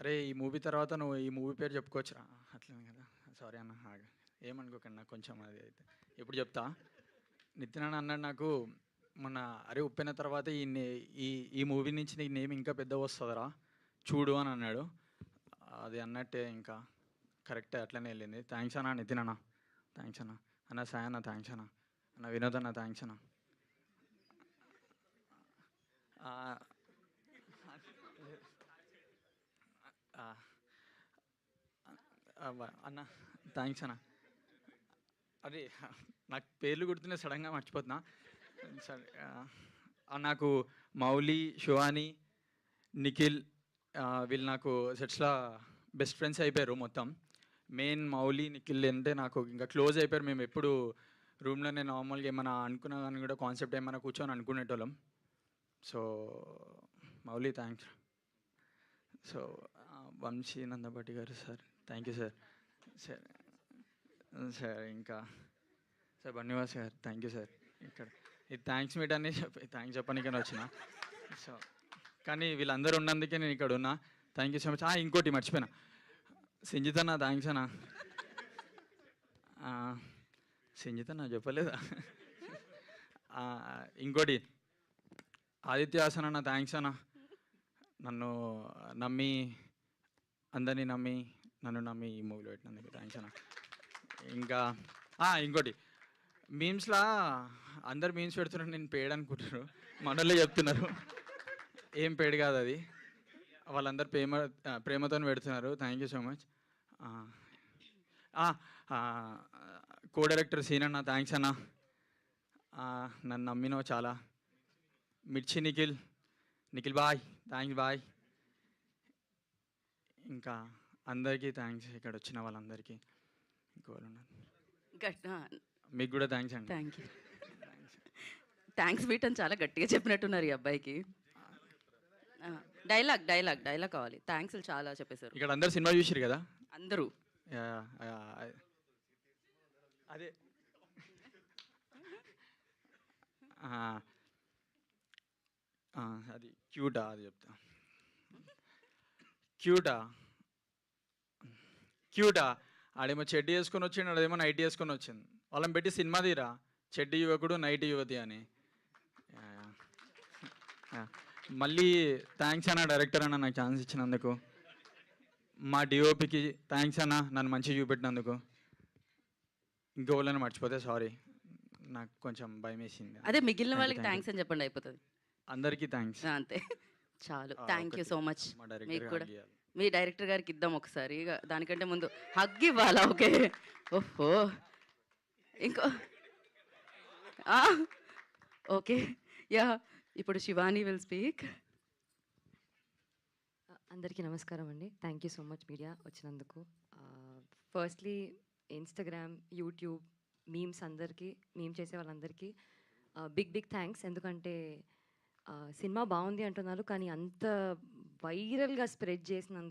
అరే ఈ మూవీ తర్వాత నువ్వు ఈ మూవీ పేరు చెప్పుకోవచ్చురా అట్లనే కదా. సారీ అన్న ఏమనుకోకండి నాకు కొంచెం అది అయితే ఇప్పుడు చెప్తా. నితిన్ అన్న అన్నాడు నాకు మొన్న, అరే ఉప్పెన తర్వాత ఈ ఈ మూవీ నుంచి నీ నేమ్ ఇంకా పెద్ద వస్తుందిరా చూడు అని అన్నాడు. అది అన్నట్టే ఇంకా కరెక్టే అట్లనే వెళ్ళింది. థ్యాంక్స్ అన్న నితిన్ అన్న, థ్యాంక్స్ అన్న. అన్న సాయి అన్న థ్యాంక్స్ అన్న. అన్న వినోద్ అన్న థ్యాంక్స్ అన్న. అన్న థ్యాంక్స్ అన్న. అరే నాకు పేర్లు గుర్తున్నాయి సడన్గా మర్చిపోతున్నా. సరే నాకు మౌలి, శివాని, నిఖిల్ వీళ్ళు నాకు సెట్స్లో బెస్ట్ ఫ్రెండ్స్ అయిపోయారు మొత్తం. మెయిన్ మౌలి, నిఖిల్ అంటే నాకు ఇంకా క్లోజ్ అయిపోయారు. మేము ఎప్పుడు రూమ్లోనే నార్మల్గా ఏమైనా అనుకున్నా కానీ కూడా కాన్సెప్ట్ ఏమైనా కూర్చొని అనుకునేటోళ్ళం. So Mouli thanks. So Vamshi Nandapati garu sir thank you sir. Sir sir ఇంకా sir Bannivas garu thank you sir. ఇక్కడ ఇది థ్యాంక్స్ మీట్ అని థ్యాంక్స్ చెప్పడానికని వచ్చిన. సో కానీ వీళ్ళందరూ ఉన్నందుకే నేను ఇక్కడ ఉన్నా. Thank you so much. ఇంకోటి మర్చిపోయినా, సంజిత్ అన్న థ్యాంక్స్ అన్న. సంజిత్ అన్న చెప్పలేదా? ఇంకోటి ఆదిత్య హాసన్ అన్న థ్యాంక్స్ అన్న. నన్ను నమ్మి అందరినీ నమ్మి నన్ను నమ్మి ఈ మూవీలో పెట్టినందుకు థ్యాంక్స్ అన్న. ఇంకా ఇంకోటి మీమ్స్లా అందరు మీమ్స్ పెడుతున్నారు, నేను పేడ్ అనుకుంటున్నారు, మనోళ్ళే చెప్తున్నారు. ఏం పేడ్ కాదు అది, వాళ్ళందరూ ప్రేమతో పెడుతున్నారు. Thank you so much. Co director సీన్ అన్న థ్యాంక్స్ అన్న. నన్ను నమ్మినావు చాలా. మిర్చి నిఖిల్ బాయ్ థ్యాంక్స్ బాయ్. ఇంకా అందరికీ థ్యాంక్స్, ఇక్కడ వచ్చిన వాళ్ళందరికీ. ఇంకోళ్ళు మీకు కూడా థ్యాంక్స్ అండి. Thank you. థ్యాంక్స్ మీట్ అని చాలా గట్టిగా చెప్పినట్టున్నారు ఈ అబ్బాయికి. డైలాగ్ కావాలి. థ్యాంక్స్ చాలా చెప్పేశారు. ఇక్కడ అందరు సినిమా చూసారు కదా అందరూ. అదే అది క్యూటా, అది చెప్తా. క్యూటా ఆడేమో చెడ్డీ వేసుకొని వచ్చిండు, అదేమో నైట్ వేసుకొని వచ్చింది. వాళ్ళని పెట్టి సినిమా తీరా, చెడ్డీ యువకుడు నైట్ యువతి అని. మళ్ళీ థ్యాంక్స్ అన్న డైరెక్టర్ అన్న నాకు ఛాన్స్ ఇచ్చినందుకు. మా డిఓపికి థ్యాంక్స్ అన్న నన్ను మంచిగా చూపెట్టినందుకు. ఇంకోళ్ళని మర్చిపోతే సారీ, నాకు కొంచెం భయం వేసింది. అదే మిగిలిన వాళ్ళకి థ్యాంక్స్ అని చెప్పండి అయిపోతుంది. అందరికీ థ్యాంక్స్ అంతే చాలు. Thank you so much. మీకు కూడా ఇవ్వాలి. మీ డైరెక్టర్ గారికి ఇద్దాం ఒకసారి. దానికంటే ముందు హగ్ ఇవ్వాలా? ఓకే. ఓహో ఇంకో ఓకే యా. ఇప్పుడు శివాని విల్ స్పీక్. అందరికీ నమస్కారం అండి. Thank you so much media వచ్చినందుకు. ఫస్ట్లీ ఇన్స్టాగ్రామ్, యూట్యూబ్ మీమ్స్ అందరికీ, మీమ్ చేసే వాళ్ళందరికీ బిగ్ థ్యాంక్స్. ఎందుకంటే సినిమా బాగుంది అంటున్నారు, కానీ అంత వైరల్గా స్ప్రెడ్ చేసినందుకు